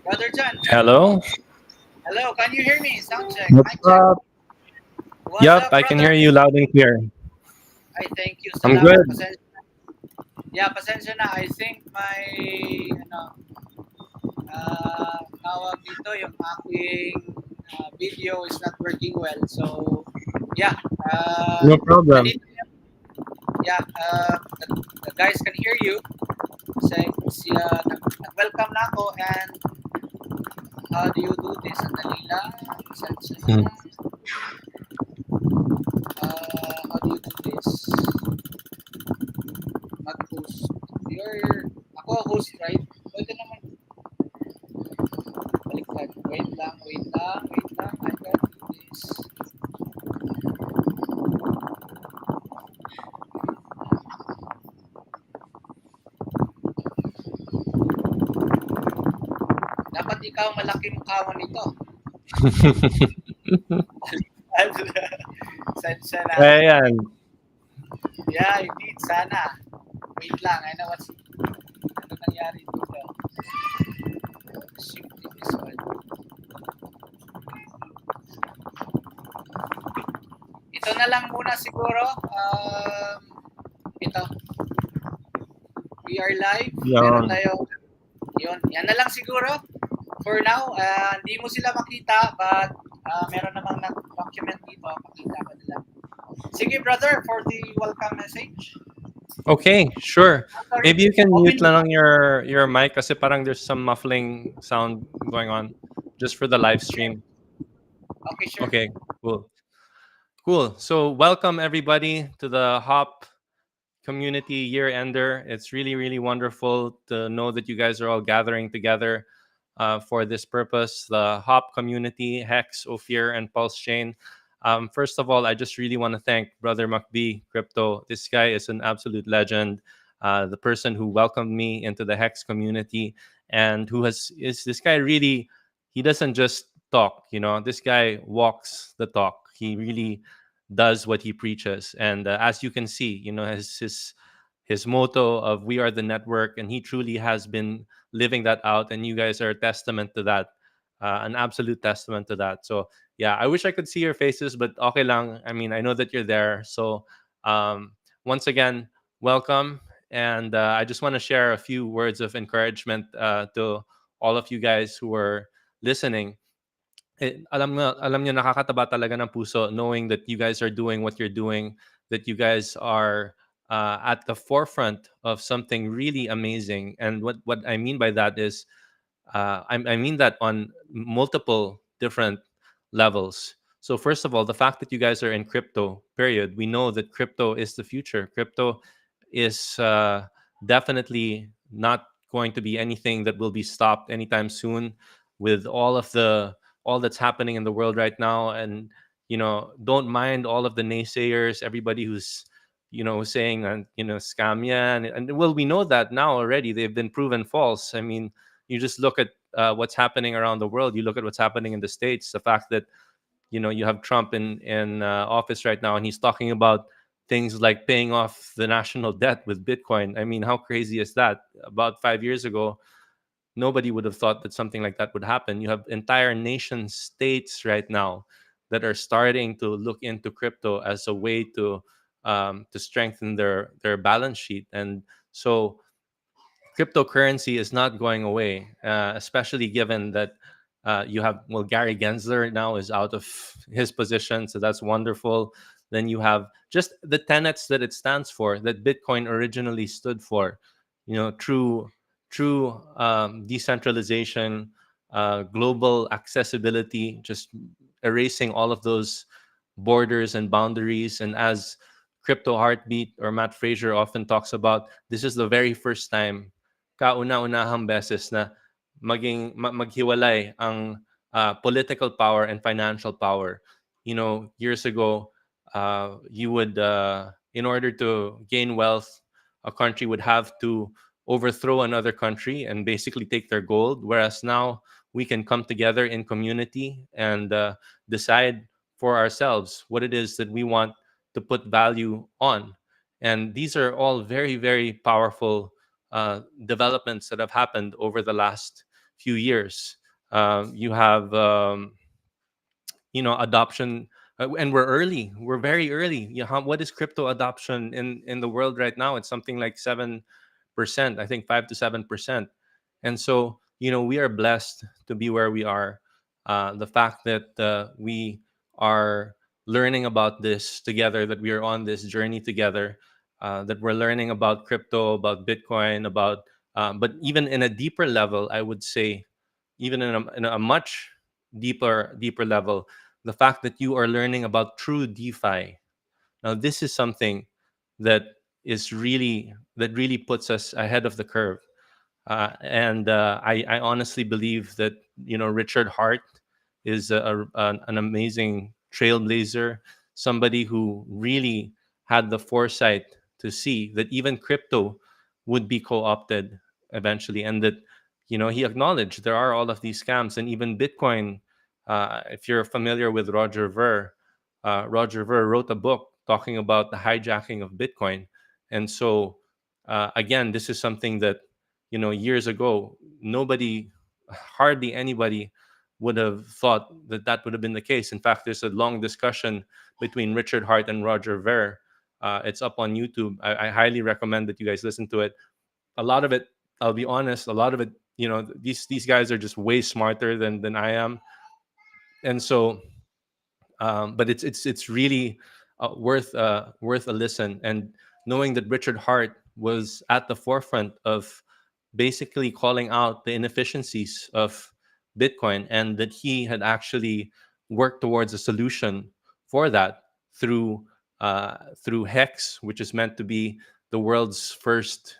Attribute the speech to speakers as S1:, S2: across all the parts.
S1: Brother John,
S2: Hello?
S1: hello, can you hear me? Sound check,
S3: What's
S1: mic check.
S3: up?
S1: What's
S2: Yup,
S1: up,
S2: I can
S1: brother?
S2: hear you loud and clear.
S1: I thank you.
S2: I'm
S1: Salamat.
S2: good.
S1: Pasensya na. I think my, tawag dito, yung aking video is not working well. So, yeah.
S2: No problem.
S1: Nandito, yeah, the guys can hear you. Say, nag-welcome na ako and how do you do this? Sandali lang. Pasensya
S2: Hmm.
S1: na. How do you do this? Mag-host. Ako host, right? Pwede naman baliktad. Wait lang. I got do this. Dapat ikaw malaki mukha mo nito. Sensya na.
S2: Ayan.
S1: Yeah, indeed. Sana. Wait lang. I know ano nangyari dito. Shift this one. Ito na lang muna siguro. Ito. We are live. Meron
S2: Yan.
S1: tayo. Yun. Yan na lang siguro. For now, hindi mo sila makita but meron namang nag-document dito. Makita ko nila. Sige, brother, for the welcome message.
S2: Okay, sure.
S1: Sorry.
S2: Maybe you can mute
S1: Open
S2: lang your mic kasi parang there's some muffling sound going on just for the live stream.
S1: Okay, sure.
S2: Okay, cool. Cool. So welcome everybody to the Hop Community Year Ender. It's really, really wonderful to know that you guys are all gathering together for this purpose. The Hop Community, Hex, Ophir, and Pulse Chain. First of all, I just really want to thank Brother McBee Crypto. This guy is an absolute legend. The person who welcomed me into the Hex community and who is this guy really, he doesn't just talk, this guy walks the talk. He really does what he preaches. And as you can see, his motto of "We are the network," and he truly has been living that out. And you guys are a testament to that, an absolute testament to that. So yeah, I wish I could see your faces, but okay lang. I mean, I know that you're there. So once again, welcome. And I just want to share a few words of encouragement to all of you guys who are listening. Alam nyo, nakakataba talaga ng puso knowing that you guys are doing what you're doing, that you guys are at the forefront of something really amazing. And what I mean by that is, I mean that on multiple different levels. So first of all, the fact that you guys are in crypto, period, we know that crypto is the future. Crypto is definitely not going to be anything that will be stopped anytime soon with all that's happening in the world right now. And don't mind all of the naysayers, everybody who's saying scam yan, and well, we know that now already they've been proven false. I mean, you just look at what's happening around the world. You look at what's happening in the States. The fact that you have Trump in office right now, and he's talking about things like paying off the national debt with Bitcoin. I mean, how crazy is that? About 5 years ago, nobody would have thought that something like that would happen. You have entire nation states right now that are starting to look into crypto as a way to strengthen their balance sheet. And so cryptocurrency is not going away, especially given that you have, well, Gary Gensler now is out of his position, so that's wonderful. Then you have just the tenets that it stands for, that Bitcoin originally stood for, true decentralization, global accessibility, just erasing all of those borders and boundaries. And as Crypto Heartbeat or Matt Fraser often talks about, this is the very first time, kauna-unahang beses na maghiwalay ang political power and financial power. Years ago, you would, in order to gain wealth, a country would have to overthrow another country and basically take their gold. Whereas now we can come together in community and decide for ourselves what it is that we want to put value on. And these are all very, very powerful developments that have happened over the last few years. You have adoption, and we're early. We're very early. What is crypto adoption in the world right now? It's something like 7%, I think 5 to 7%. And so we are blessed to be where we are. The fact that we are learning about this together, that we are on this journey together, that we're learning about crypto, about Bitcoin, about but even in a deeper level, I would say, even in a much deeper level, the fact that you are learning about true DeFi. Now, this is something that really puts us ahead of the curve. And I honestly believe that Richard Hart is an amazing trailblazer, somebody who really had the foresight to see that even crypto would be co-opted eventually, and that he acknowledged there are all of these scams, and even Bitcoin. If you're familiar with Roger Ver wrote a book talking about the hijacking of Bitcoin, and so again, this is something that years ago, hardly anybody would have thought that that would have been the case. In fact, there's a long discussion between Richard Hart and Roger Ver. It's up on YouTube. I highly recommend that you guys listen to it. A lot of it, I'll be honest, a lot of it, these guys are just way smarter than I am. And so but it's really worth a listen. And knowing that Richard Hart was at the forefront of basically calling out the inefficiencies of Bitcoin, and that he had actually worked towards a solution for that through Hex, which is meant to be the world's first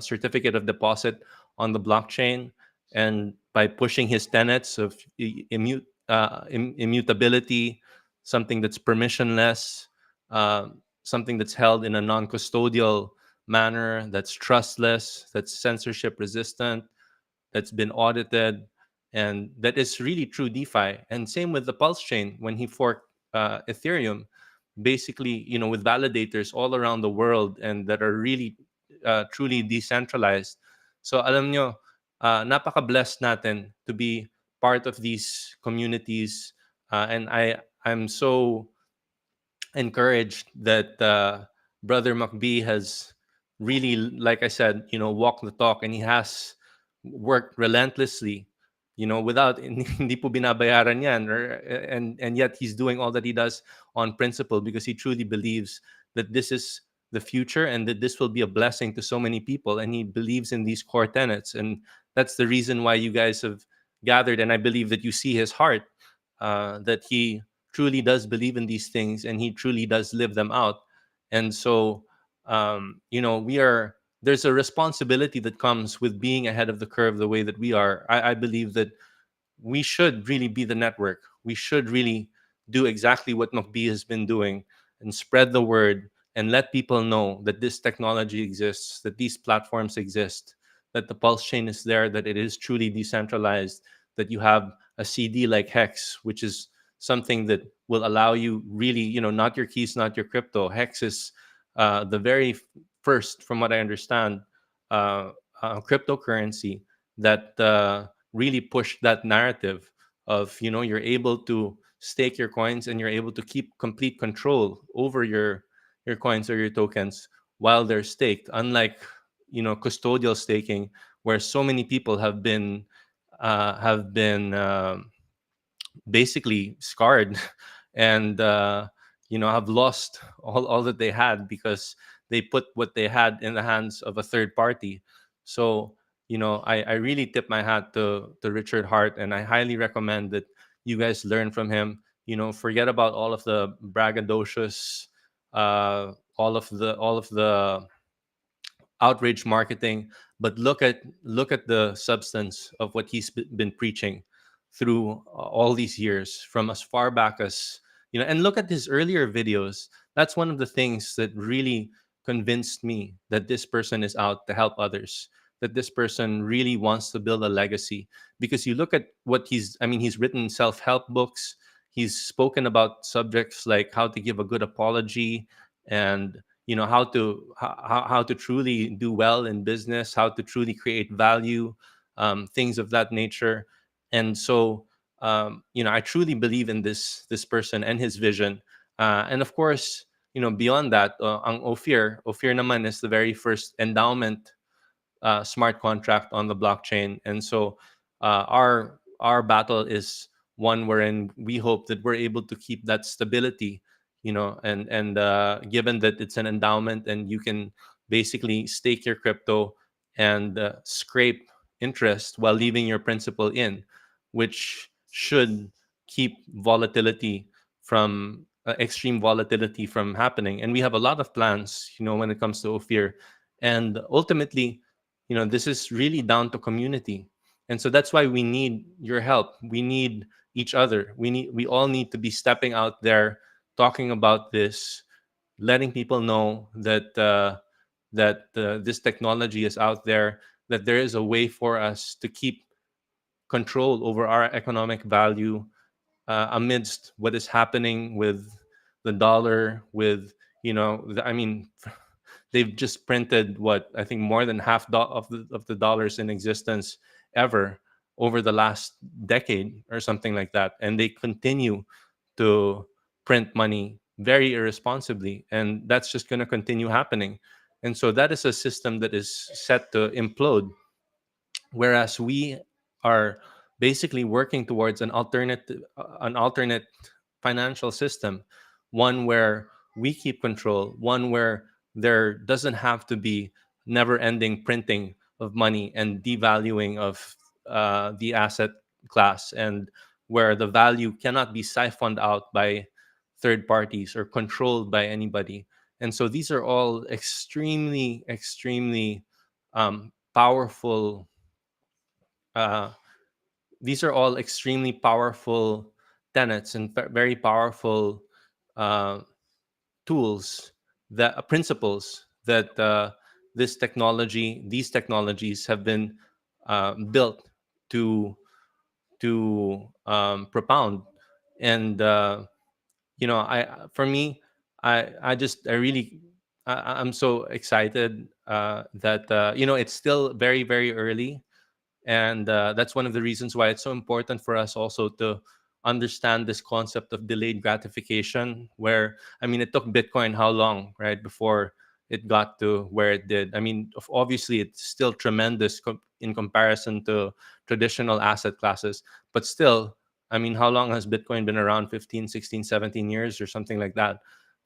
S2: certificate of deposit on the blockchain, and by pushing his tenets of immutability, something that's permissionless, something that's held in a non-custodial manner, that's trustless, that's censorship resistant, that's been audited, and that is really true DeFi. And same with the Pulse chain when he forked Ethereum, basically, with validators all around the world and that are really truly decentralized. So alam nyo, napaka-blessed natin to be part of these communities, and I'm so encouraged that Brother McBee has really, like I said, walked the talk, and he has worked relentlessly, without hindi po binabayaran yan, and yet he's doing all that he does on principle, because he truly believes that this is the future and that this will be a blessing to so many people, and he believes in these core tenets. And that's the reason why you guys have gathered, and I believe that you see his heart, that he truly does believe in these things and he truly does live them out. And so we are there's a responsibility that comes with being ahead of the curve the way that we are. I believe that we should really be the network. We should really do exactly what McBee has been doing, and spread the word and let people know that this technology exists, that these platforms exist, that the Pulse chain is there, that it is truly decentralized, that you have a CD like Hex, which is something that will allow you really, not your keys, not your crypto. Hex is the very first, from what I understand, uh, cryptocurrency that really pushed that narrative of you're able to stake your coins, and you're able to keep complete control over your coins or your tokens while they're staked, unlike custodial staking, where so many people have been basically scarred and have lost all that they had, because they put what they had in the hands of a third party. So I really tip my hat to Richard Hart, and I highly recommend that you guys learn from him. Forget about all of the braggadocious, all of the outrage marketing, but look at the substance of what he's been preaching through all these years, from as far back as and look at his earlier videos. That's one of the things that really convinced me that this person is out to help others, that this person really wants to build a legacy. Because you look at what he's written self-help books, he's spoken about subjects like how to give a good apology, and how to truly do well in business, how to truly create value, things of that nature. And so I truly believe in this person and his vision. And of course, beyond that, ang Ophir naman is the very first endowment smart contract on the blockchain. And so our battle is one wherein we hope that we're able to keep that stability, and given that it's an endowment and you can basically stake your crypto and scrape interest while leaving your principal in, which should keep volatility from extreme volatility from happening. And we have a lot of plans, when it comes to Ophir. And ultimately, this is really down to community. And so that's why we need your help. We need each other. We all need to be stepping out there, talking about this, letting people know that this technology is out there, that there is a way for us to keep control over our economic value amidst what is happening with the dollar, with I mean, they've just printed what I think more than half of the dollars in existence ever over the last decade or something like that, and they continue to print money very irresponsibly, and that's just going to continue happening. And so that is a system that is set to implode, whereas we are basically working towards an alternate financial system, one where we keep control, one where there doesn't have to be never ending printing of money and devaluing of the asset class, and where the value cannot be siphoned out by third parties or controlled by anybody. And so these are all extremely, extremely powerful uh, these are all extremely powerful tenets and very powerful uh, tools, that principles that these technologies have been built to propound. And I for me, I really I'm so excited that it's still very, very early. And that's one of the reasons why it's so important for us also to understand this concept of delayed gratification, where I mean, it took Bitcoin how long, right, before it got to where it did. I mean, obviously it's still tremendous in comparison to traditional asset classes, but still, I mean, how long has Bitcoin been around? 15, 16, 17 years or something like that.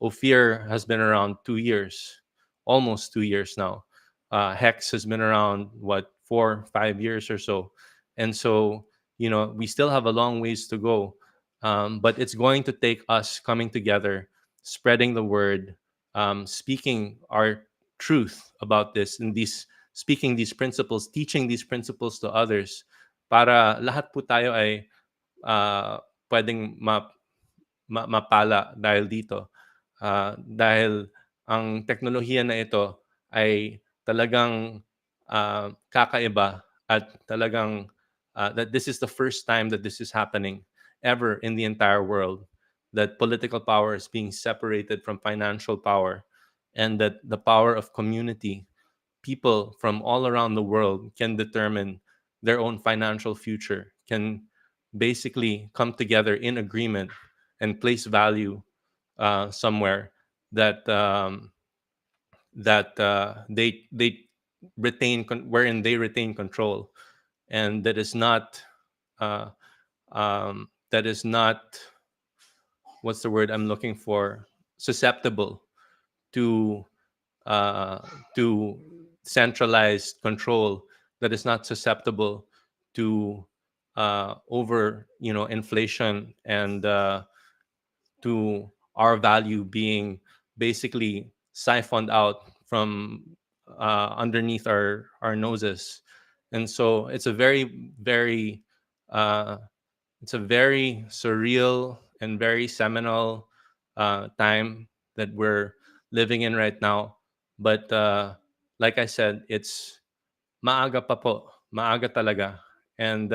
S2: Ophir has been around 2 years, almost 2 years now. Hex has been around, what, 4, 5 years or so. And so, we still have a long ways to go. But it's going to take us coming together, spreading the word, speaking our truth about this, and speaking these principles, teaching these principles to others, para lahat po tayo ay pwedeng mapala dahil dito. Dahil ang teknolohiya na ito ay talagang kakaiba, at talagang that this is the first time that this is happening ever in the entire world, that political power is being separated from financial power, and that the power of community, people from all around the world can determine their own financial future, can basically come together in agreement and place value somewhere that they wherein they retain control, and uh, that is not, what's the word I'm looking for, susceptible to uh, to centralized control, that is not susceptible to over inflation, and to our value being basically siphoned out from underneath our noses. And so uh, it's a very surreal and very seminal time that we're living in right now. But like I said, it's maaga pa po, maaga talaga. And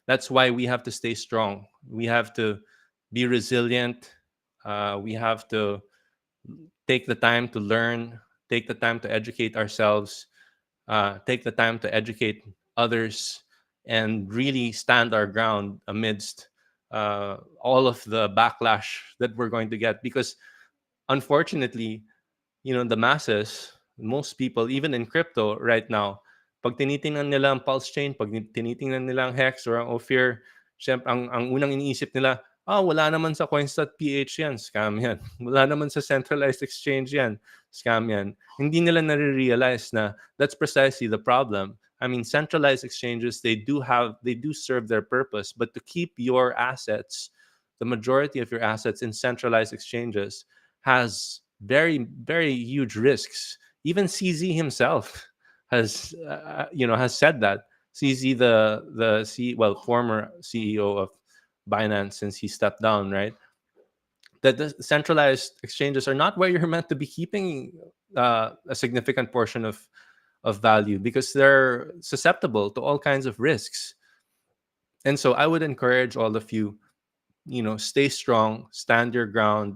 S2: that's why we have to stay strong. We have to be resilient. We have to take the time to learn, take the time to educate ourselves, take the time to educate others, and really stand our ground amidst all of the backlash that we're going to get. Because unfortunately, the masses, most people, even in crypto right now, pag tinitingnan nila ang pulse chain, pag tinitingnan nila ang Hex or ang Ophir, syempre, ang unang iniisip nila, wala naman sa coins.ph yan, scam yan. Wala naman sa centralized exchange yan, scam yan. Hindi nila nare-realize na that's precisely the problem. I mean, centralized exchanges, they do serve their purpose, but to keep your assets, the majority of your assets in centralized exchanges has very, very huge risks. Even CZ himself has said that. CZ, former CEO of Binance since he stepped down, right? That the centralized exchanges are not where you're meant to be keeping a significant portion of value, because they're susceptible to all kinds of risks. And so I would encourage all of you, stay strong, stand your ground,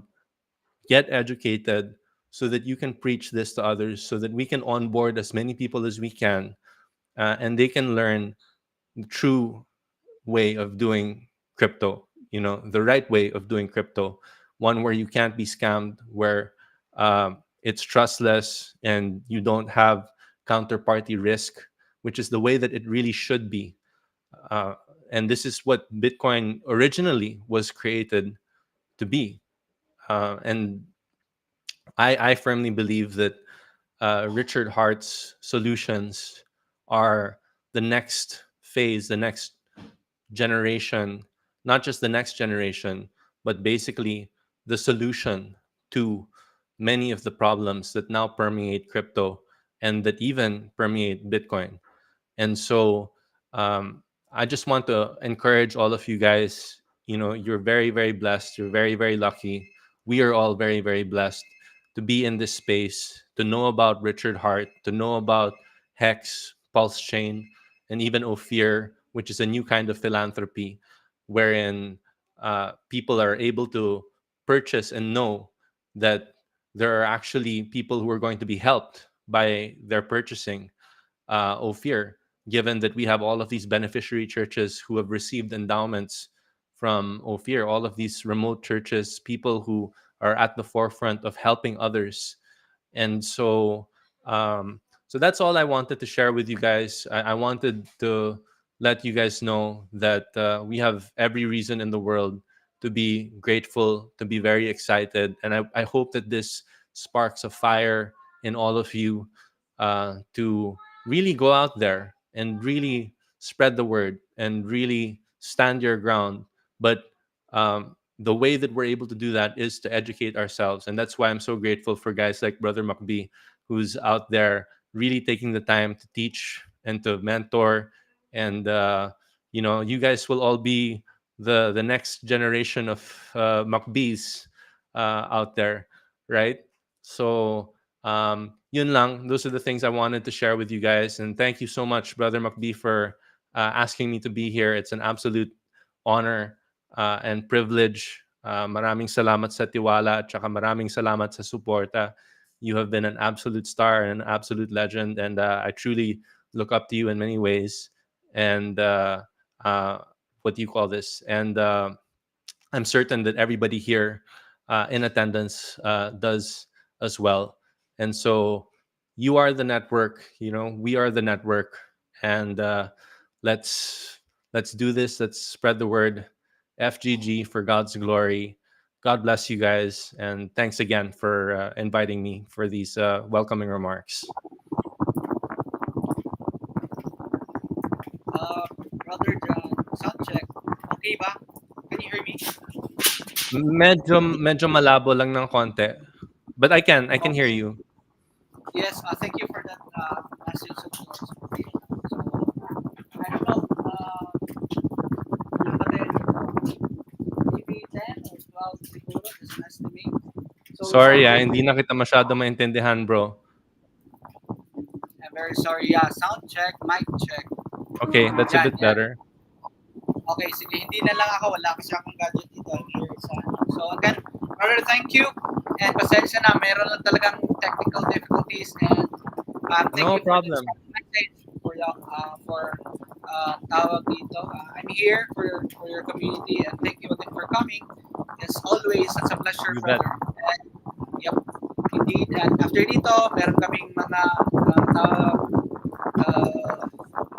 S2: get educated, so that you can preach this to others, so that we can onboard as many people as we can, and they can learn the true way of doing crypto, the right way of doing crypto, one where you can't be scammed, where it's trustless and you don't have counterparty risk, which is the way that it really should be. And this is what Bitcoin originally was created to be. And I firmly believe that Richard Hart's solutions are the next phase, the next generation, not just the next generation, but basically the solution to many of the problems that now permeate crypto and that even permeate Bitcoin. And so I just want to encourage all of you guys. You're very, very blessed. You're very, very lucky. We are all very, very blessed to be in this space, to know about Richard Hart, to know about Hex, Pulse Chain, and even Ophir, which is a new kind of philanthropy, wherein people are able to purchase and know that there are actually people who are going to be helped by their purchasing Ophir, given that we have all of these beneficiary churches who have received endowments from Ophir, all of these remote churches, people who are at the forefront of helping others. And so that's all I wanted to share with you guys. I wanted to let you guys know that we have every reason in the world to be grateful, to be very excited. And I hope that this sparks a fire in all of you to really go out there and really spread the word and really stand your ground. But the way that we're able to do that is to educate ourselves. And that's why I'm so grateful for guys like Brother Macbee, who's out there really taking the time to teach and to mentor. And, you guys will all be the next generation of Macbees out there, right? So, yun lang. Those are the things I wanted to share with you guys. And thank you so much, Brother Macbee, for asking me to be here. It's an absolute honor and privilege. Maraming salamat sa tiwala at saka maraming salamat sa suporta. You have been an absolute star and an absolute legend, and I truly look up to you in many ways. And what do you call this? And I'm certain that everybody here in attendance does as well. And so you are the network, we are the network, and let's do this. Let's spread the word. FGG for God's glory. God bless you guys, and thanks again for inviting me for these welcoming remarks.
S1: Brother John, sound check. Okay ba? Can you hear me?
S2: Medyo malabo lang ng konti. But I can hear you.
S1: Yes, thank you for that message of yours. So, I don't know, maybe 10 or 12 siguro, just an estimate. So,
S2: Sorry, hindi na kita masyado maintindihan, bro.
S1: I'm very sorry. Yeah, sound check, mic check.
S2: Okay, that's a bit better.
S1: Okay, sige, hindi na lang ako. Wala kasi akong gadget dito. I'm here sa So again, brother, thank you And pasensya na, meron lang talagang technical difficulties. And thank
S2: No
S1: you for this
S2: problem.
S1: message for tawag dito. I'm here for your community and thank you again for coming. As always, it's a pleasure,
S2: You bet.
S1: brother. And, yep, indeed. And after dito, meron kaming mga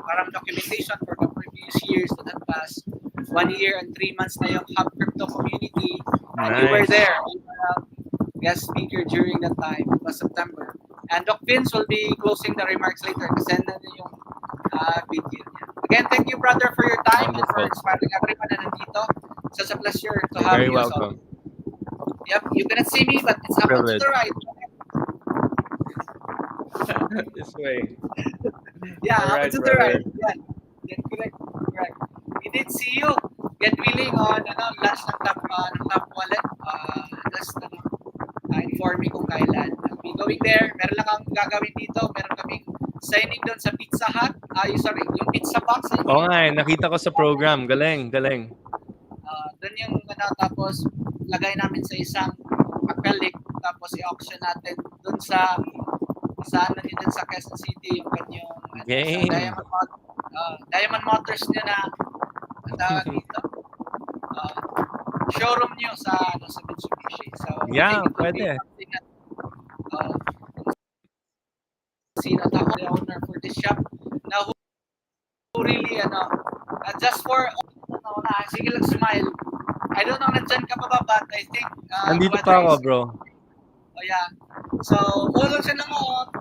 S1: parang documentation for the previous years that have passed. 1 year and 3 months na yung Hub Crypto community. And you were
S2: Nice.
S1: there. You were a guest speaker during that time. It was September. And Doc Vince will be closing the remarks later. Send na yung video niya. Again, thank you, brother, for your time and for
S2: Wonderful.
S1: inspiring everyone na nandito. It's such a pleasure to
S2: You're
S1: have
S2: very
S1: you. So,
S2: welcome.
S1: yep, you cannot see me, but it's up to
S2: Privilege.
S1: the right.
S2: This way.
S1: Yeah,
S2: All
S1: up
S2: right,
S1: to the
S2: brother.
S1: right. Yeah, correct. Correct. We did see you get willing on launch ng top wallet. Just inform me kung kailan. I'll be going there. Meron lang kang gagawin dito. Meron kaming signing doon sa Pizza Hut. Yung Pizza Box.
S2: Oo nga, nakita ko sa program. Galing, galing.
S1: Doon yung tapos lagay namin sa isang acrylic tapos i-auction natin doon sa dito sa Quezon City yung kanyang
S2: Game.
S1: Diamond Motors niya na tawag dito. Showroom niyo sa Mitsubishi. So
S2: Yeah,
S1: I think it will be
S2: pwede.
S1: something that sino ako the owner for this shop na who really just for sige lang smile. I don't know nandyan ka pa ba, but I think
S2: Nandito
S1: whether
S2: pa ako,
S1: it's-
S2: bro.
S1: Oh yeah. So, ulo siya lang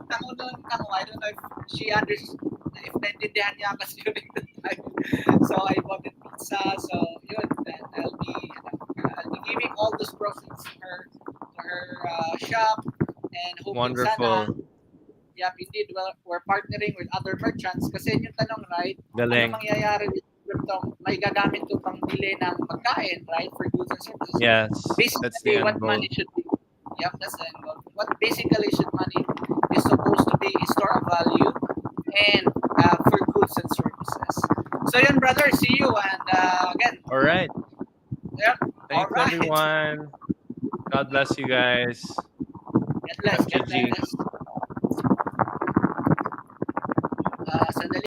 S1: tango. I don't know if she understands, if naintindihan niya kasi during the time. So, I bought it pizza. So, yun. Then I'll be giving all those proceeds to her shop and hoping
S2: Wonderful.
S1: sana. Yep, indeed. Well, we're partnering with other merchants kasi yun yung tanong, right?
S2: Galing.
S1: Ano mangyayari with crypto? May gagamit ko pang bili ng pagkain, right? For goods and services.
S2: Yes,
S1: Basically,
S2: that's the end
S1: what
S2: goal.
S1: money should be. Yep, that's the end goal. What basically should money is supposed to be a store of value and for goods and services. So yun, brother, see you and again.
S2: All right.
S1: Yep.
S2: Thanks,
S1: All right.
S2: everyone. God bless you guys.
S1: Get blessed.
S2: FGG.
S1: Sandali.